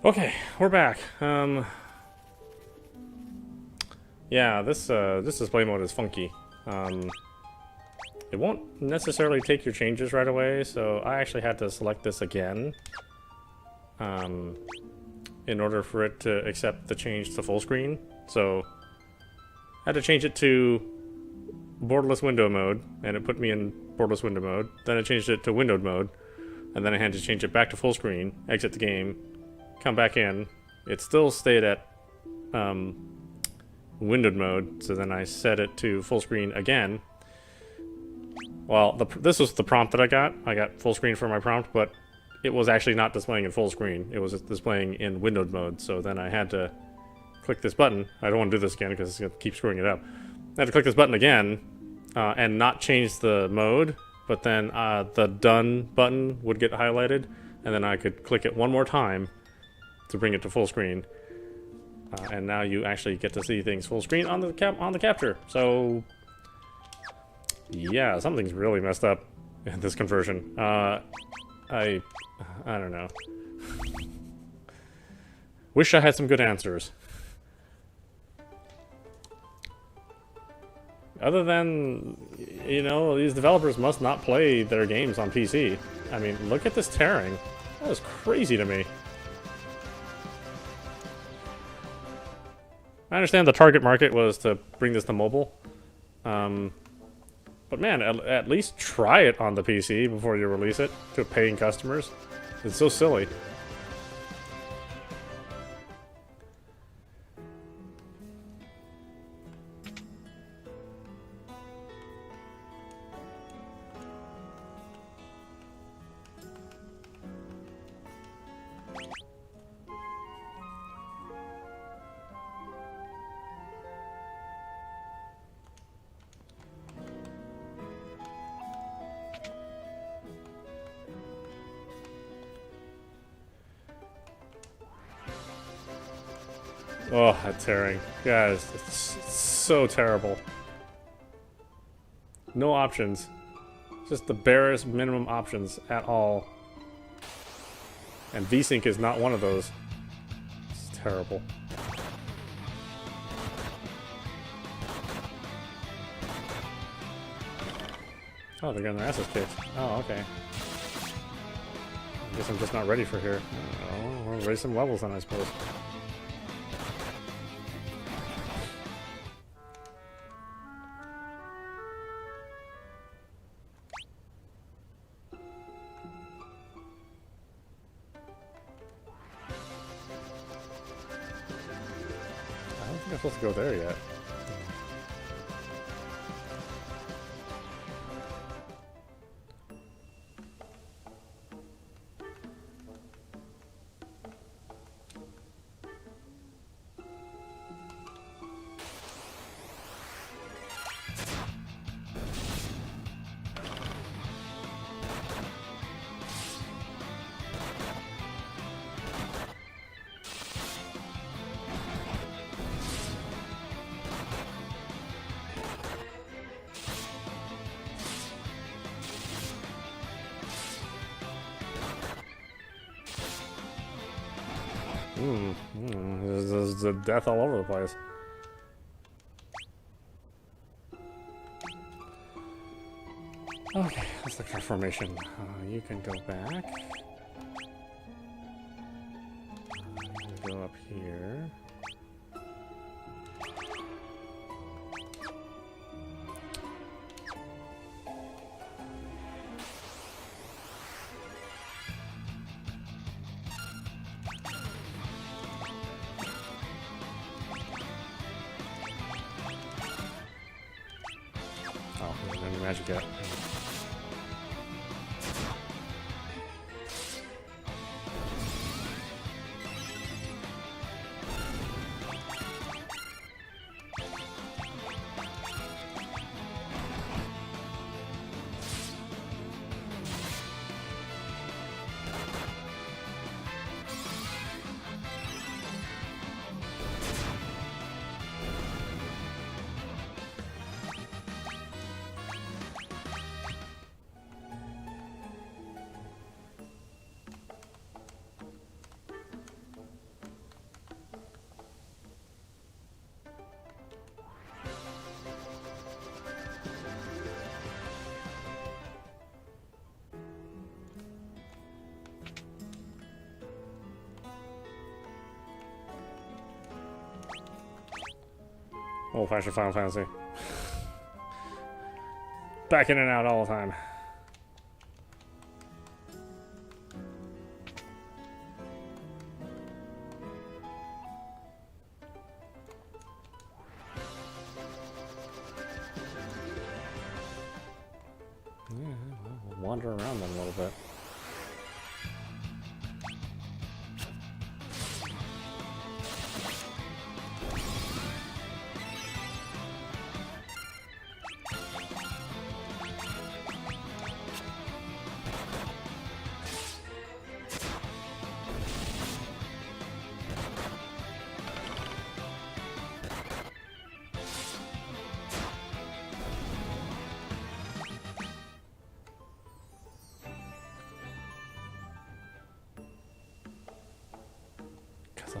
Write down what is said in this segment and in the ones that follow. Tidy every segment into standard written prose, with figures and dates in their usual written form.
Okay, we're back. Yeah, this display mode is funky. It won't necessarily take your changes right away, so I actually had to select this again in order for it to accept the change to full screen. So I had to change it to borderless window mode, and it put me in borderless window mode. Then I changed it to windowed mode, and then I had to change it back to full screen, exit the game, come back in. It still stayed at windowed mode, so then I set it to full screen again. Well, this was the prompt that I got. I got full screen for my prompt, but it was actually not displaying in full screen. It was displaying in windowed mode, so then I had to click this button. I don't want to do this again because it's going to keep screwing it up. I had to click this button again and not change the mode, but then the done button would get highlighted, and then I could click it one more time to bring it to full screen. And now you actually get to see things full screen on the capture. So yeah, something's really messed up in this conversion. I don't know. Wish I had some good answers. Other than, you know, these developers must not play their games on PC. I mean, look at this tearing. That is crazy to me. I understand the target market was to bring this to mobile. But man, at least try it on the PC before you release it to paying customers. It's so silly. Oh, that tearing. Guys, it's so terrible. No options. Just the barest minimum options at all. And VSync is not one of those. It's terrible. Oh, they're getting their asses kicked. Oh, okay. I guess I'm just not ready for here. Oh, we'll raise some levels then, I suppose. I don't think I'm supposed to go there yet. There's a death all over the place. Okay, that's the car formation. You can go back. Go up here. Oh, there's any magic yet. Old-fashioned Final Fantasy. Back in and out all the time. Yeah, we'll wander around them a little bit.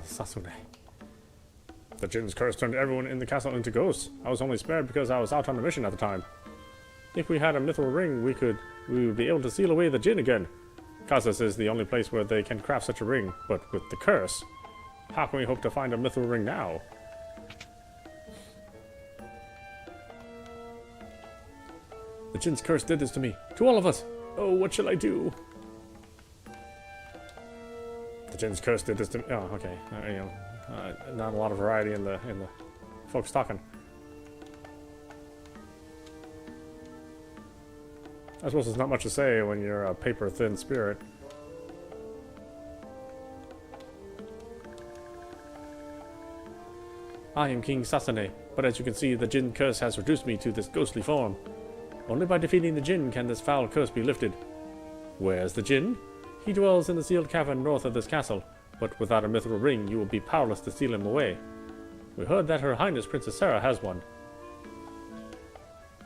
Sasune. The Jin's curse turned everyone in the castle into ghosts. I was only spared because I was out on a mission at the time. If we had a mithril ring, we would be able to seal away the Jin again. Kazas is the only place where they can craft such a ring, but with the curse, how can we hope to find a mithril ring now? The Jin's curse did this to me. To all of us. Oh, what shall I do? The Jin's curse did this to me. Oh, okay. Not a lot of variety in the folks talking. I suppose there's not much to say when you're a paper-thin spirit. I am King Sasune, but as you can see, the Jin curse has reduced me to this ghostly form. Only by defeating the Jin can this foul curse be lifted. Where's the Jin? He dwells in the sealed cavern north of this castle, but without a mithril ring you will be powerless to steal him away. We heard that Her Highness Princess Sarah has one.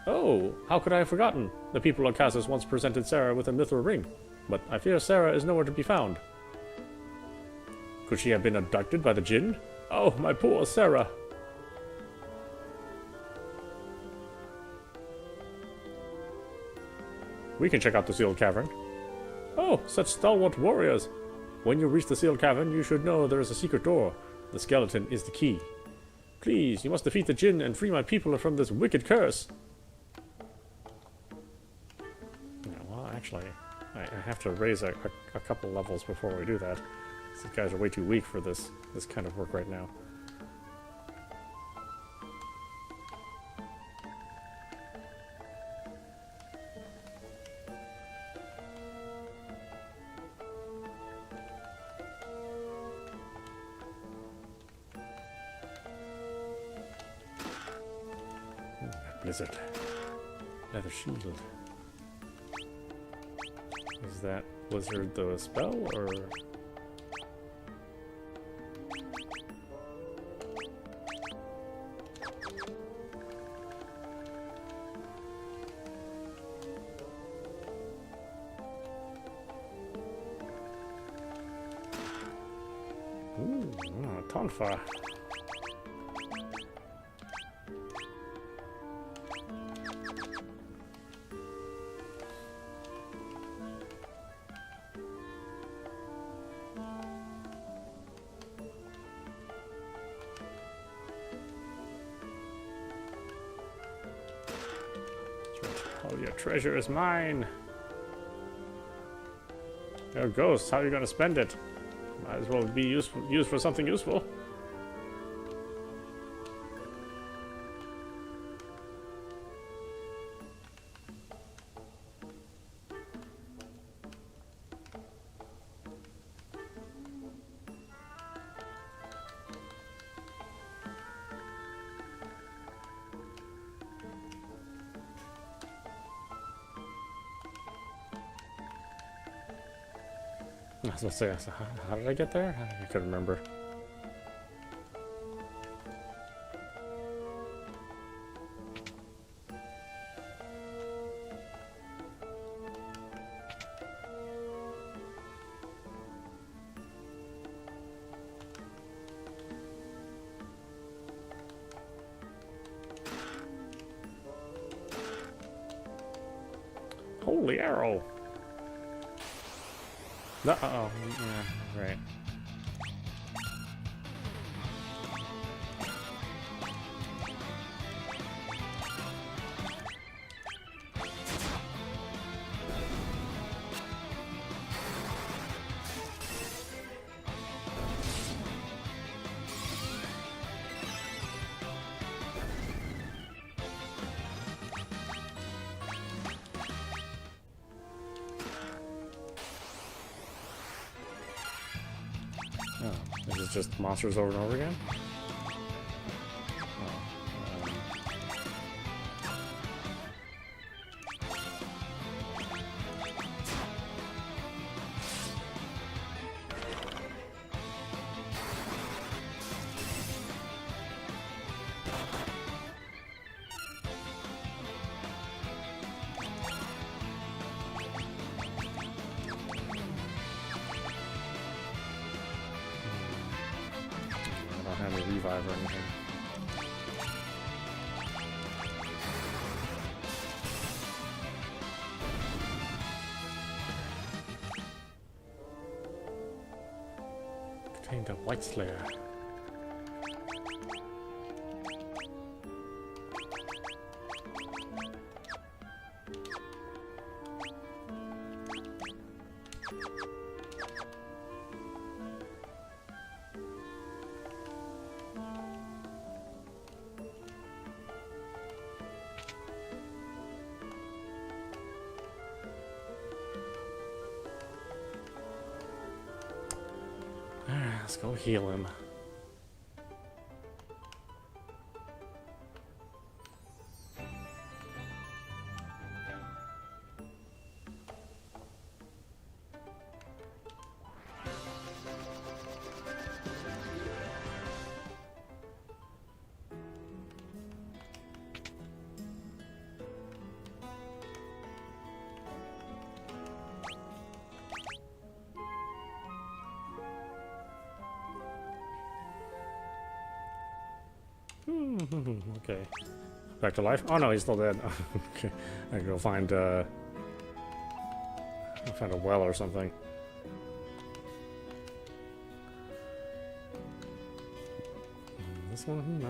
Oh, how could I have forgotten? The people of Kazas once presented Sarah with a mithril ring, but I fear Sarah is nowhere to be found. Could she have been abducted by the Jin? Oh, my poor Sarah! We can check out the sealed cavern. Oh, such stalwart warriors! When you reach the sealed cavern, you should know there is a secret door. The skeleton is the key. Please, you must defeat the Jin and free my people from this wicked curse. Yeah, well, actually, I have to raise a couple levels before we do that. These guys are way too weak for this kind of work right now. Blizzard. Leather shield. Is that Blizzard the spell, or...? Ooh, Tonfa. All your treasure is mine. There goes. How are you going to spend it? Might as well be used for something useful. I was going to say, how did I get there? I couldn't remember. Holy arrow! No, oh, yeah, right. Oh, is it just monsters over and over again? Have a revive or anything. Contained a White Slayer. Let's go heal him. Okay. Back to life? Oh no, he's still dead. Okay. I can go find a well or something. This one? No.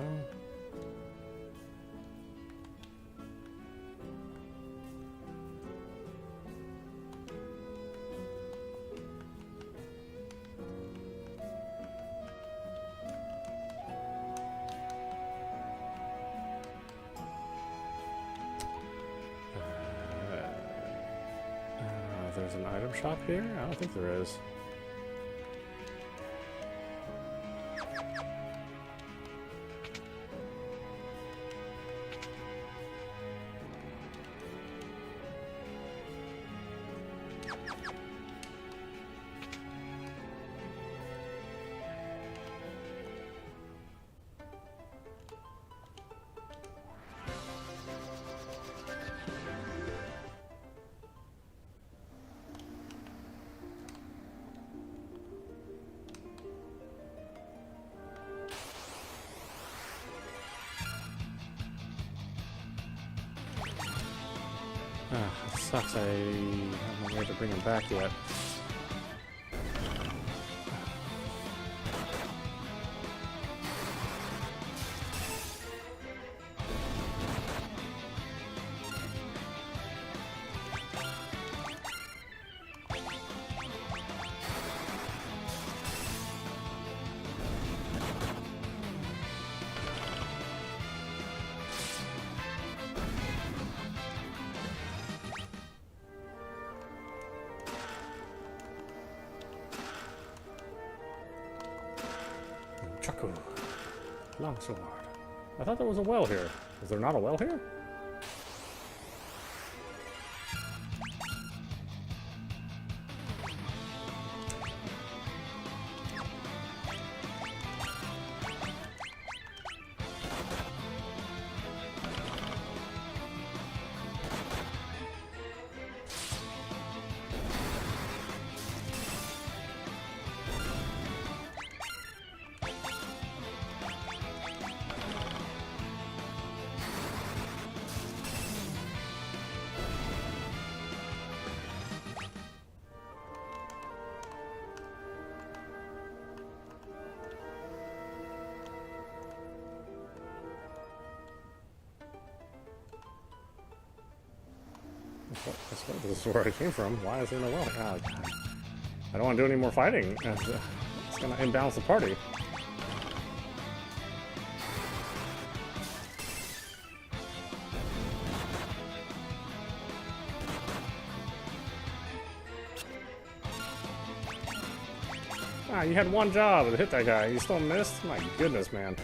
There's an item shop here? I don't think there is. It sucks. I haven't been able to bring him back yet. Chaku. Longsword. I thought there was a well here. Is there not a well here? This is where I came from. Why is there no well? God. I don't want to do any more fighting. It's going to imbalance the party. Ah, you had one job to hit that guy. You still missed? My goodness, man.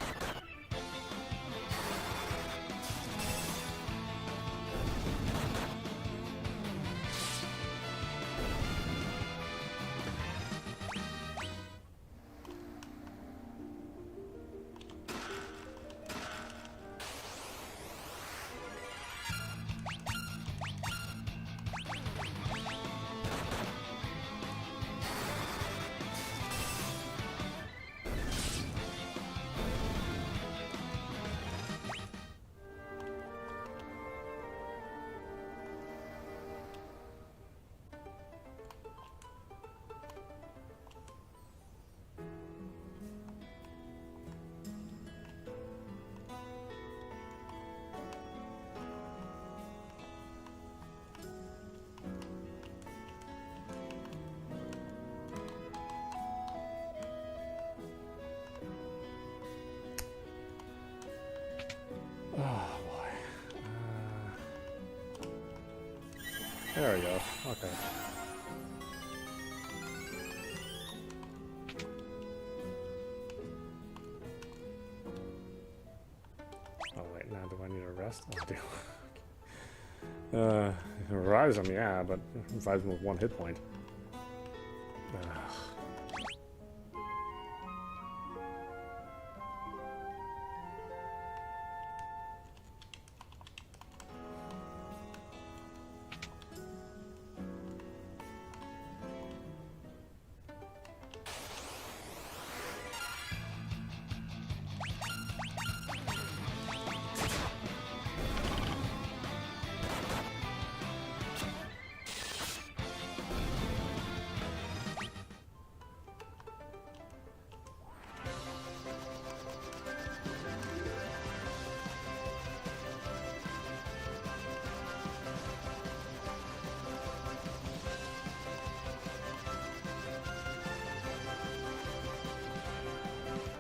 There we go. Okay. Oh wait, now do I need a rest? I do. It revives him, yeah, but it revives him with 1 hit point.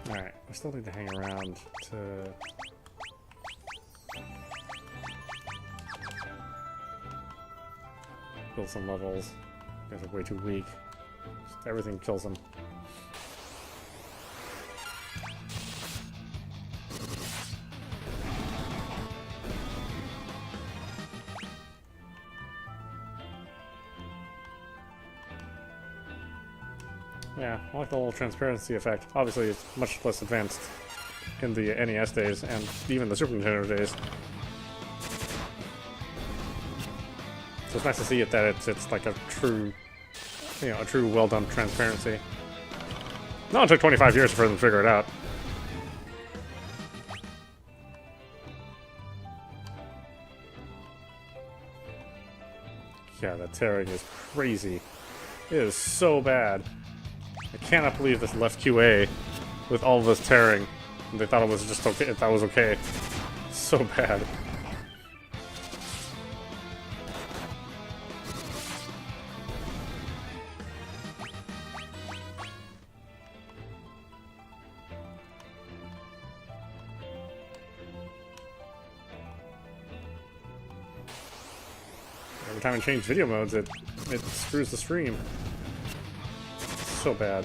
Alright, I still need to hang around to... build some levels. You guys are way too weak. Just everything kills them. Yeah, I like the little transparency effect. Obviously, it's much less advanced in the NES days and even the Super Nintendo days. So it's nice to see it that it's like a true, you know, a true well done transparency. No, it took 25 years for them to figure it out. Yeah, that tearing is crazy. It is so bad. I cannot believe this left QA with all of this tearing. They thought it was just okay. That was okay. So bad. Every time I change video modes, it screws the stream. So bad.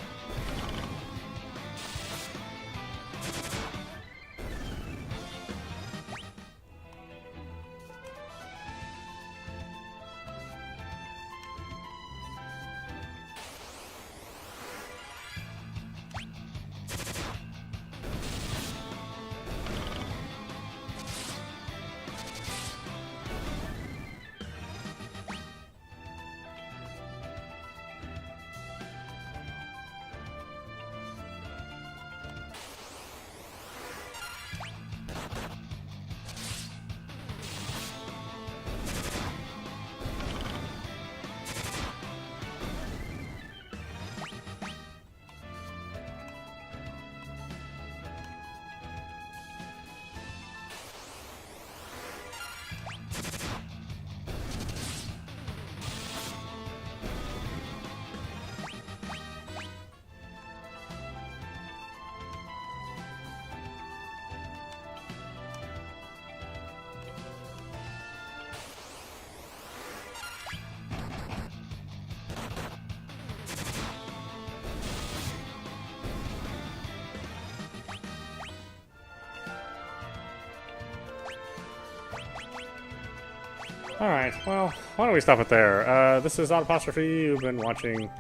Alright, well, why don't we stop it there? This is audap. You've been watching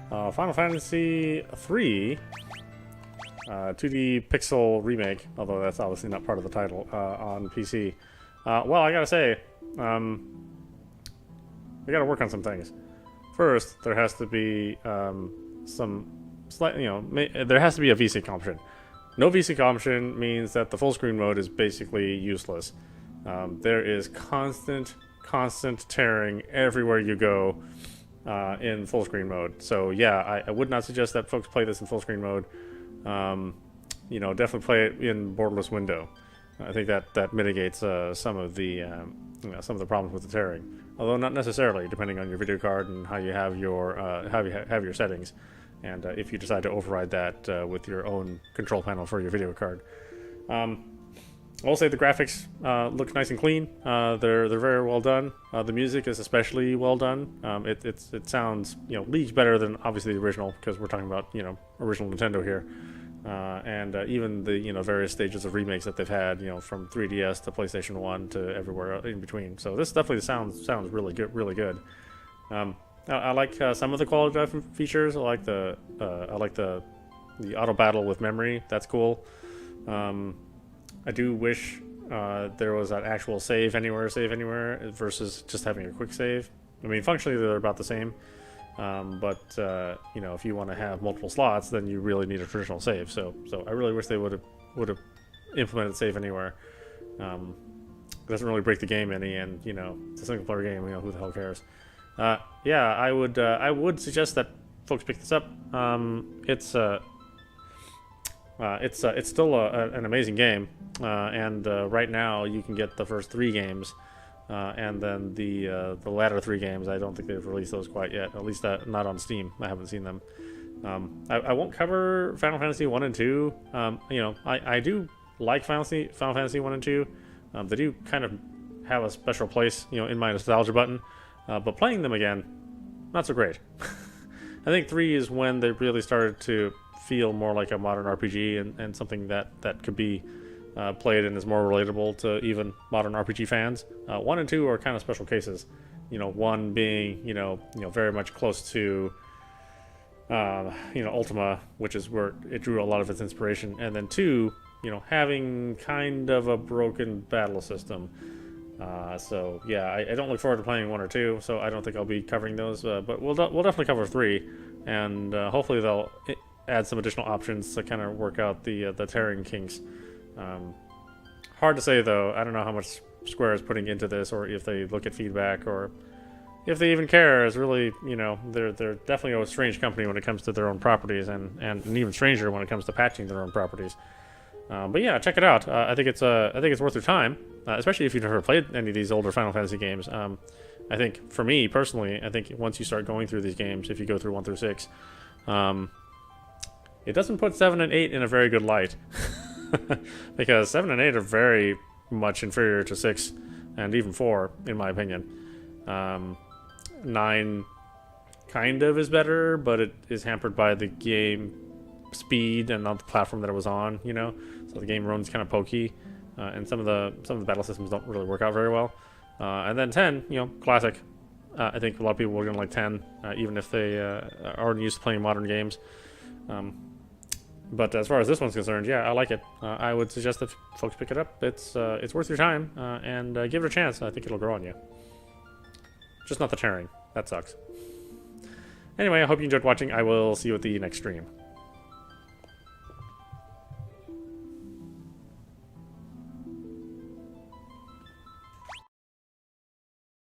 Final Fantasy III 2D Pixel Remake, although that's obviously not part of the title, on PC. Well, I gotta say, we gotta work on some things. First, there has to be some slight, there has to be a VSync option. No VSync option means that the full screen mode is basically useless. There is constant tearing everywhere you go in full screen mode. So yeah, I would not suggest that folks play this in full screen mode. Definitely play it in borderless window. I think that mitigates some of the problems with the tearing. Although not necessarily, depending on your video card and how you have your have your settings, and if you decide to override that with your own control panel for your video card. I'll say the graphics look nice and clean. They're very well done. The music is especially well done. It sounds leagues better than obviously the original, because we're talking about original Nintendo here. And even the various stages of remakes that they've had, from 3DS to PlayStation 1 to everywhere in between. So this definitely sounds really good. I like some of the quality of life features. I like the auto battle with memory. That's cool. I do wish there was an actual save anywhere versus just having a quick save. I mean, functionally they're about the same. But if you want to have multiple slots, then you really need a traditional save. So I really wish they would have implemented save anywhere. It doesn't really break the game any, and it's a single player game. Who the hell cares? Yeah, I would suggest that folks pick this up. It's still an amazing game, and right now you can get the first 3 games. And then the latter 3 games, I don't think they've released those quite yet. At least not on Steam. I haven't seen them. I won't cover Final Fantasy 1 and 2. I do like Final Fantasy 1 and 2. They do kind of have a special place, in my nostalgia button. But playing them again, not so great. I think 3 is when they really started to feel more like a modern RPG and something that could be played and is more relatable to even modern RPG fans. 1 and 2 are kind of special cases. 1 being very much close to Ultima, which is where it drew a lot of its inspiration, and then 2, having kind of a broken battle system. So yeah, I don't look forward to playing 1 or 2, so I don't think I'll be covering those. But we'll definitely cover 3, and hopefully they'll add some additional options to kind of work out the tearing kinks. Hard to say though. I don't know how much Square is putting into this, or if they look at feedback, or if they even care. Is really, they're definitely a strange company when it comes to their own properties, and an even stranger when it comes to patching their own properties. But yeah, check it out. I think it's worth your time, especially if you've never played any of these older Final Fantasy games. I think for me personally, I think once you start going through these games, if you go through 1 through 6, it doesn't put 7 and 8 in a very good light. Because 7 and 8 are very much inferior to 6 and even 4, in my opinion. 9 kind of is better, but it is hampered by the game speed and not the platform that it was on. So the game runs kind of pokey, and some of the battle systems don't really work out very well. And then 10, classic. I think a lot of people are gonna like 10, even if they aren't used to playing modern games. But as far as this one's concerned, yeah, I like it. I would suggest that folks pick it up. It's worth your time, and give it a chance. I think it'll grow on you. Just not the tearing. That sucks. Anyway, I hope you enjoyed watching. I will see you at the next stream.